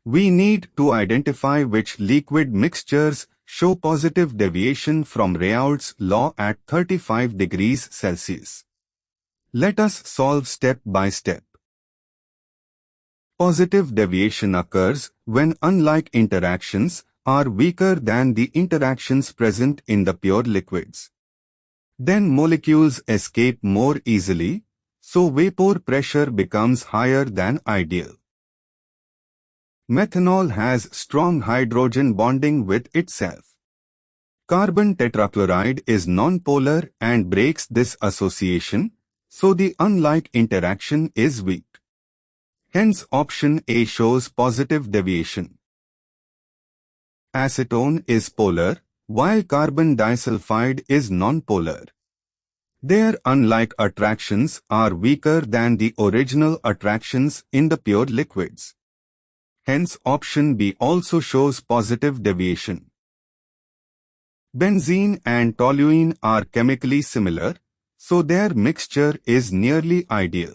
We need to identify which liquid mixtures show positive deviation from Raoult's law at 35 degrees Celsius. Let us solve step by step. Positive deviation occurs when unlike interactions are weaker than the interactions present in the pure liquids. Then molecules escape more easily, so vapor pressure becomes higher than ideal. Methanol has strong hydrogen bonding with itself. Carbon tetrachloride is nonpolar and breaks this association, so the unlike interaction is weak. Hence option A shows positive deviation. Acetone is polar, while carbon disulfide is nonpolar. Their unlike attractions are weaker than the original attractions in the pure liquids. Hence option B also shows positive deviation. Benzene and toluene are chemically similar, so their mixture is nearly ideal.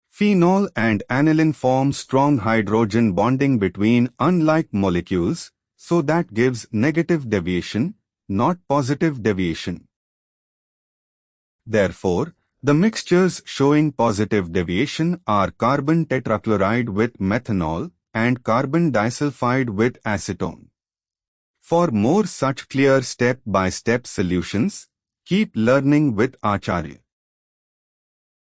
Phenol and aniline form strong hydrogen bonding between unlike molecules, so that gives negative deviation, not positive deviation. Therefore, the mixtures showing positive deviation are carbon tetrachloride with methanol and carbon disulfide with acetone. For more such clear step-by-step solutions, keep learning with Acharya.